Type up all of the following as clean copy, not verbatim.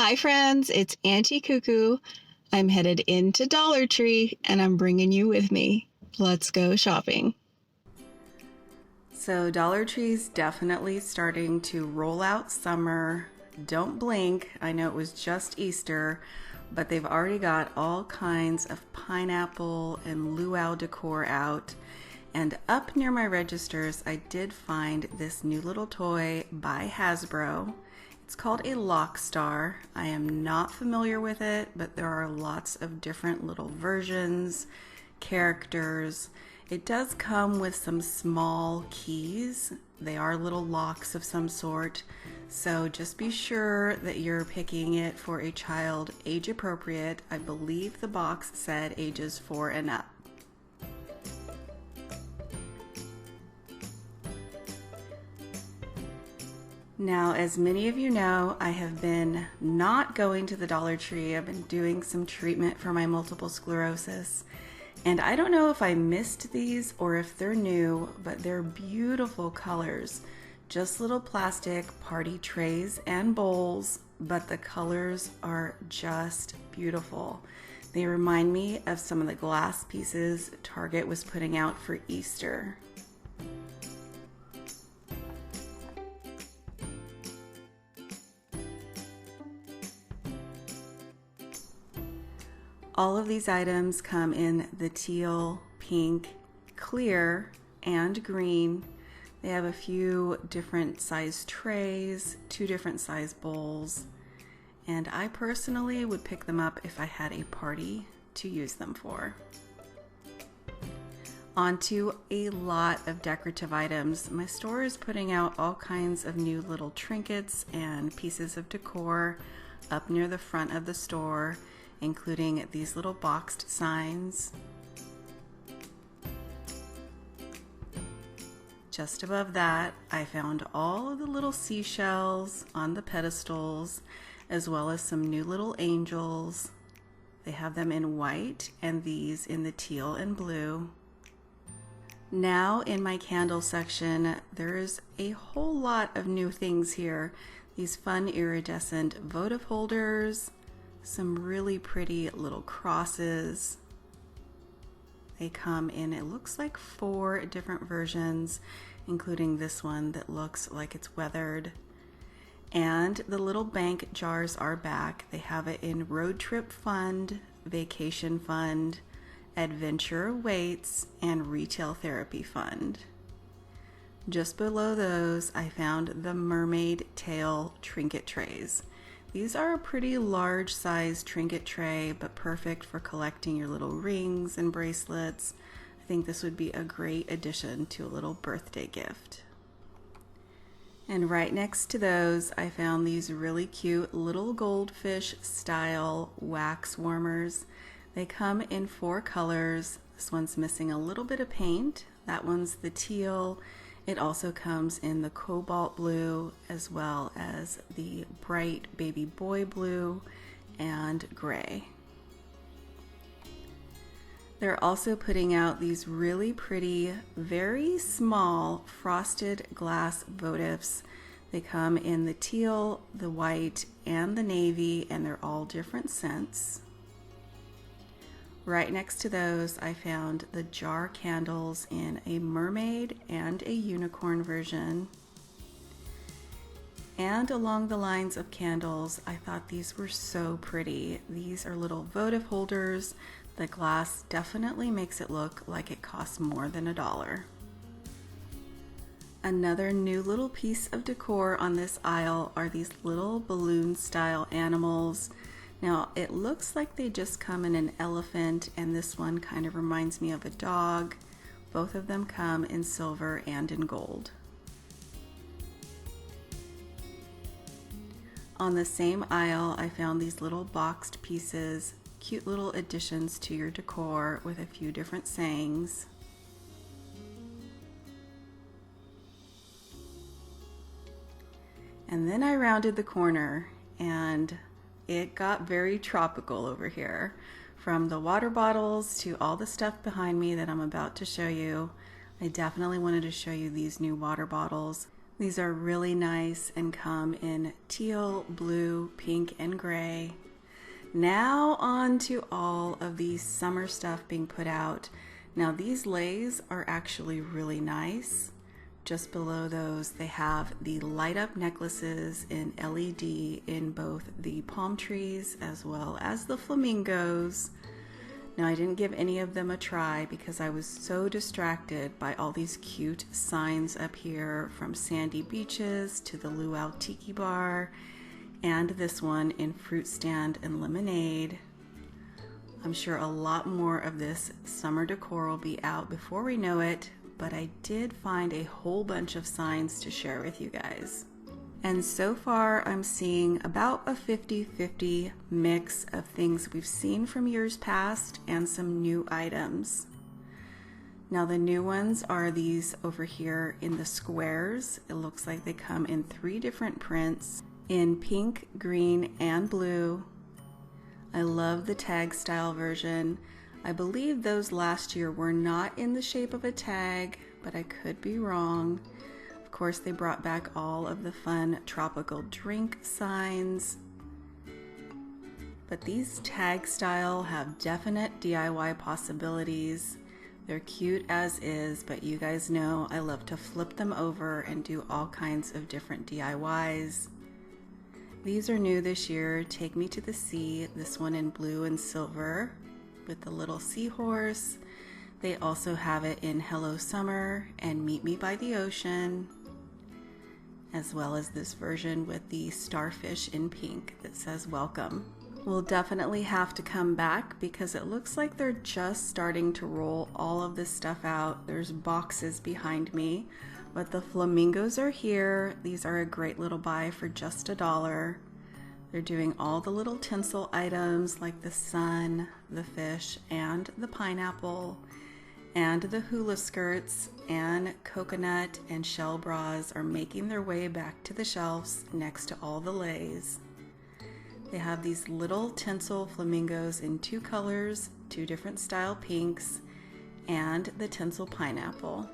Hi friends, it's Auntie Cuckoo. I'm headed into Dollar Tree and I'm bringing you with me. Let's go shopping. So Dollar Tree's definitely starting to roll out summer. Don't blink. I know it was just Easter, but they've already got all kinds of pineapple and luau decor out. And up near my registers, I did find this new little toy by Hasbro. It's called a Lock Star. I am not familiar with it, but there are lots of different little versions, characters. It does come with some small keys. They are little locks of some sort. So just be sure that you're picking it for a child age appropriate. I believe the box said ages 4 and up. Now, as many of you know, I have been not going to the Dollar Tree. I've been doing some treatment for my multiple sclerosis. And I don't know if I missed these or if they're new, but they're beautiful colors. Just little plastic party trays and bowls, but the colors are just beautiful. They remind me of some of the glass pieces Target was putting out for Easter. All of these items come in the teal, pink, clear, and green. They have a few different size trays, 2 different size bowls, and I personally would pick them up if I had a party to use them for. Onto a lot of decorative items. My store is putting out all kinds of new little trinkets and pieces of decor up near the front of the store, including these little boxed signs. Just above that, I found all of the little seashells on the pedestals, as well as some new little angels. They have them in white and these in the teal and blue. Now in my candle section, there's a whole lot of new things here. These fun iridescent votive holders, some really pretty little crosses. They come in, it looks like 4 different versions, including this one that looks like it's weathered. And the little bank jars are back. They have it in Road Trip Fund, Vacation Fund, Adventure Awaits, and Retail Therapy Fund. Just below those, I found the mermaid tail trinket trays. These are a pretty large size trinket tray, but perfect for collecting your little rings and bracelets. I think this would be a great addition to a little birthday gift. And right next to those, I found these really cute little goldfish style wax warmers. They come in 4 colors. This one's missing a little bit of paint. That one's the teal. It also comes in the cobalt blue, as well as the bright baby boy blue and gray. They're also putting out these really pretty, very small frosted glass votives. They come in the teal, the white, and the navy, and they're all different scents. Right next to those, I found the jar candles in a mermaid and a unicorn version. And along the lines of candles, I thought these were so pretty. These are little votive holders. The glass definitely makes it look like it costs more than $1. Another new little piece of decor on this aisle are these little balloon style animals. Now, it looks like they just come in an elephant, and this one kind of reminds me of a dog. Both of them come in silver and in gold. On the same aisle, I found these little boxed pieces, cute little additions to your decor with a few different sayings. And then I rounded the corner and it got very tropical over here. From the water bottles to all the stuff behind me that I'm about to show you. I definitely wanted to show you these new water bottles. These are really nice and come in teal, blue, pink, and gray. Now on to all of the summer stuff being put out. Now these leis are actually really nice. Just below those, they have the light up necklaces in LED in both the palm trees as well as the flamingos. Now I didn't give any of them a try because I was so distracted by all these cute signs up here, from sandy beaches to the luau tiki bar and this one in fruit stand and lemonade. I'm sure a lot more of this summer decor will be out before we know it, but I did find a whole bunch of signs to share with you guys. And so far I'm seeing about a 50-50 mix of things we've seen from years past and some new items. Now the new ones are these over here in the squares. It looks like they come in 3 different prints in pink, green, and blue. I love the tag style version. I believe those last year were not in the shape of a tag, but I could be wrong. Of course, they brought back all of the fun tropical drink signs. But these tag style have definite DIY possibilities. They're cute as is, but you guys know I love to flip them over and do all kinds of different DIYs. These are new this year. Take Me to the Sea, this one in blue and silver with the little seahorse. They also have it in Hello Summer and Meet Me by the Ocean, as well as this version with the starfish in pink that says welcome. We'll definitely have to come back because it looks like they're just starting to roll all of this stuff out. There's boxes behind me, but the flamingos are here. These are a great little buy for just $1. They're doing all the little tinsel items like the sun, the fish, and the pineapple, and the hula skirts and coconut and shell bras are making their way back to the shelves next to all the leis. They have these little tinsel flamingos in 2 colors, 2 different style pinks, and the tinsel pineapple.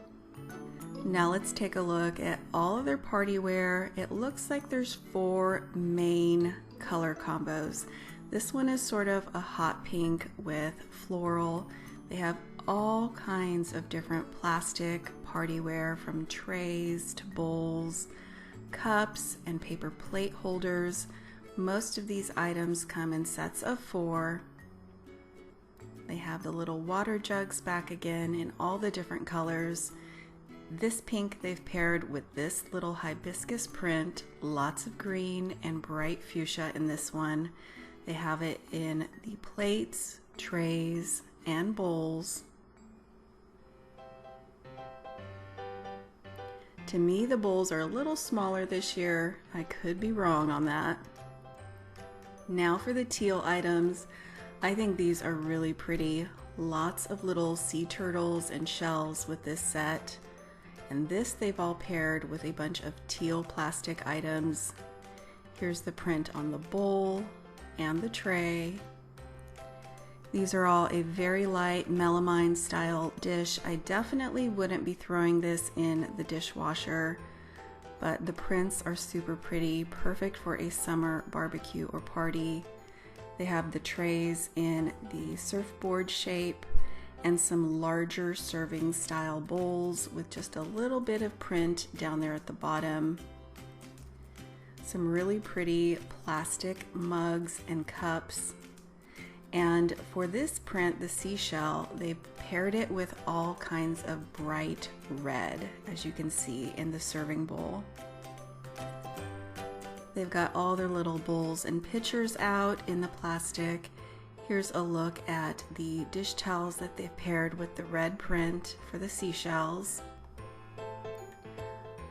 Now let's take a look at all of their party wear. It looks like there's 4 main color combos. This one is sort of a hot pink with floral. They have all kinds of different plastic party wear, from trays to bowls, cups, and paper plate holders. Most of these items come in sets of 4. They have the little water jugs back again in all the different colors. This pink they've paired with this little hibiscus print, lots of green and bright fuchsia in this one. They have it in the plates, trays, and bowls. To me, the bowls are a little smaller this year. I could be wrong on that. Now for the teal items. I think these are really pretty. Lots of little sea turtles and shells with this set. And this they've all paired with a bunch of teal plastic items. Here's the print on the bowl and the tray. These are all a very light melamine style dish. I definitely wouldn't be throwing this in the dishwasher, but the prints are super pretty, perfect for a summer barbecue or party. They have the trays in the surfboard shape and some larger serving style bowls with just a little bit of print down there at the bottom. Some really pretty plastic mugs and cups. And for this print, the seashell, they've paired it with all kinds of bright red, as you can see in the serving bowl. They've got all their little bowls and pitchers out in the plastic. Here's a look at the dish towels that they've paired with the red print for the seashells.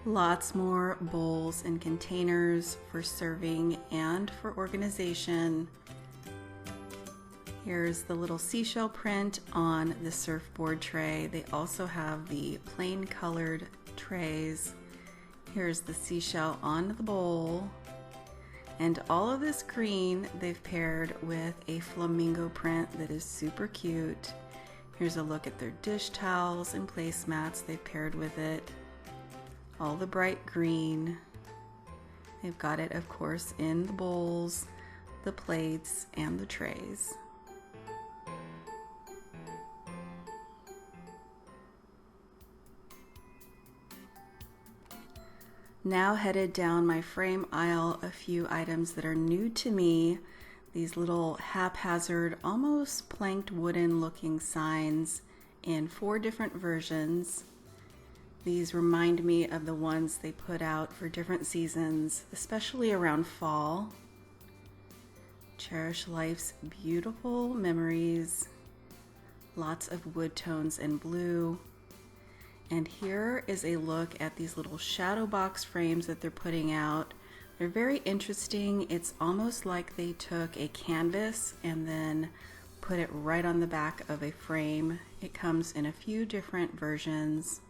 Lots more bowls and containers for serving and for organization. Here's the little seashell print on the surfboard tray. They also have the plain colored trays. Here's the seashell on the bowl. And all of this green they've paired with a flamingo print that is super cute. Here's a look at their dish towels and placemats they've paired with it. all the bright green. They've got it, of course, in the bowls, the plates, and the trays. Now headed down my frame aisle, a few items that are new to me. These little haphazard, almost planked wooden looking signs in 4 different versions. These remind me of the ones they put out for different seasons, especially around fall. Cherish life's beautiful memories. Lots of wood tones and blue. And here is a look at these little shadow box frames that they're putting out. They're very interesting. It's almost like they took a canvas and then put it right on the back of a frame. It comes in a few different versions.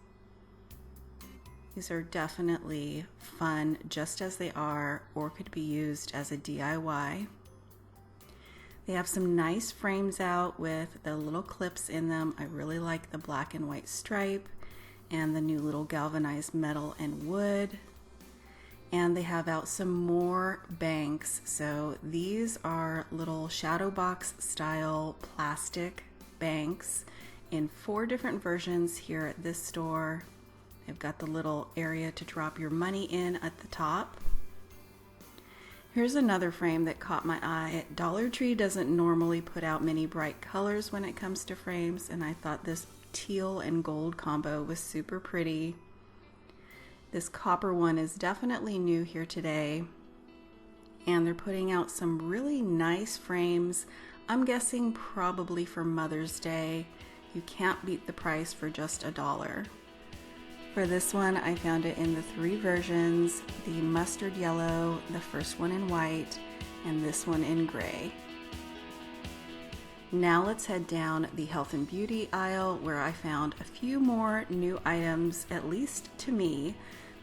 These are definitely fun just as they are, or could be used as a DIY. They have some nice frames out with the little clips in them. I really like the black and white stripe and the new little galvanized metal and wood. And they have out some more banks. So these are little shadow box style plastic banks in 4 different versions here at this store. They've got the little area to drop your money in at the top. Here's another frame that caught my eye. Dollar Tree doesn't normally put out many bright colors when it comes to frames, and I thought this teal and gold combo was super pretty. This copper one is definitely new here today, and they're putting out some really nice frames. I'm guessing probably for Mother's Day. You can't beat the price for just $1. For this one, I found it in the 3 versions, the mustard yellow, the first one in white, and this one in gray. Now let's head down the health and beauty aisle, where I found a few more new items, at least to me.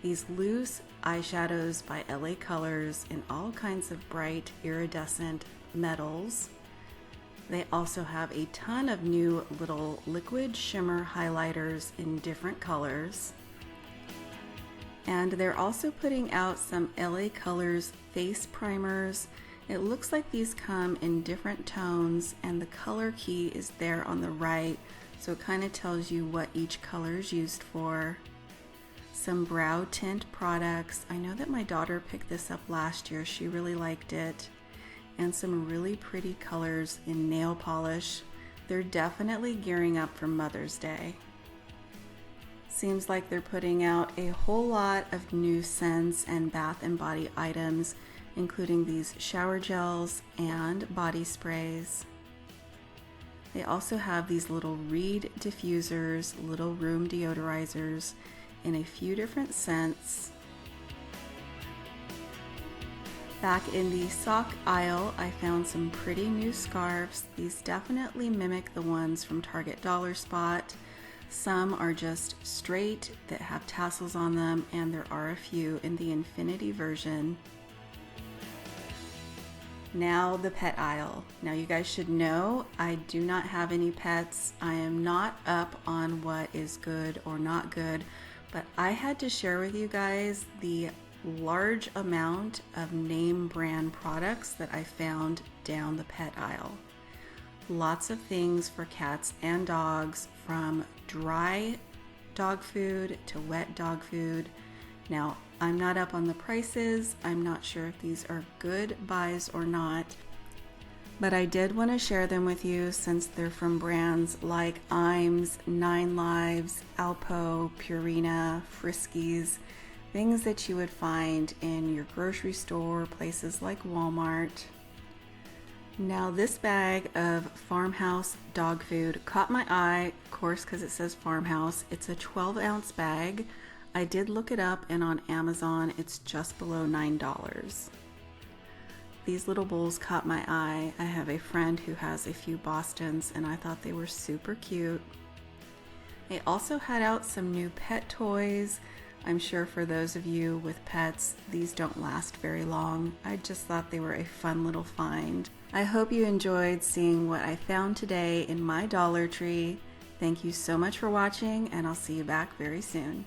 These loose eyeshadows by LA Colors in all kinds of bright iridescent metals. They also have a ton of new little liquid shimmer highlighters in different colors. And they're also putting out some LA Colors face primers. It looks like these come in different tones, and the color key is there on the right, so it kind of tells you what each color is used for. Some brow tint products. I know that my daughter picked this up last year. She really liked it. And some really pretty colors in nail polish. They're definitely gearing up for Mother's Day. Seems like they're putting out a whole lot of new scents and bath and body items, including these shower gels and body sprays. They also have these little reed diffusers, little room deodorizers in a few different scents. Back in the sock aisle, I found some pretty new scarves. These definitely mimic the ones from Target Dollar Spot. Some are just straight that have tassels on them, and there are a few in the infinity version. Now the pet aisle. Now you guys should know I do not have any pets. I am not up on what is good or not good, but I had to share with you guys the large amount of name brand products that I found down the pet aisle. Lots of things for cats and dogs, from dry dog food to wet dog food. Now, I'm not up on the prices. I'm not sure if these are good buys or not, but I did want to share them with you since they're from brands like Iams, 9 Lives, Alpo, Purina, Friskies, things that you would find in your grocery store, places like Walmart. Now this bag of Farmhouse dog food caught my eye, of course, because it says Farmhouse. It's a 12-ounce bag. I did look it up, and on Amazon it's just below $9. These little bowls caught my eye. I have a friend who has a few Bostons, and I thought they were super cute. They also had out some new pet toys. I'm sure for those of you with pets, these don't last very long. I just thought they were a fun little find. I hope you enjoyed seeing what I found today in my Dollar Tree. Thank you so much for watching, and I'll see you back very soon.